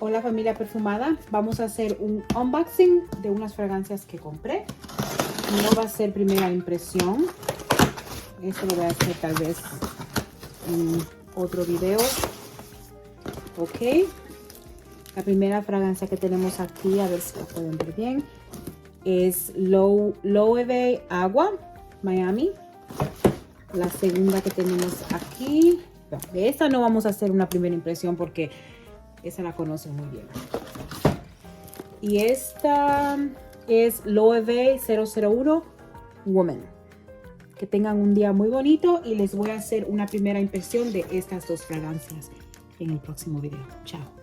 Hola familia perfumada, vamos a hacer un unboxing de unas fragancias que compré. No va a ser primera impresión, esto lo voy a hacer tal vez en otro video. Ok, la fragancia que tenemos aquí, a ver si la pueden ver bien, es Loewe Agua Miami. La segunda que tenemos aquí, de esta no vamos a hacer una primera impresión porque esa la conocen muy bien. Y esta es Loewe 001 Woman. Que tengan un día muy bonito y les voy a hacer una primera impresión de estas dos fragancias en el próximo video. Chao.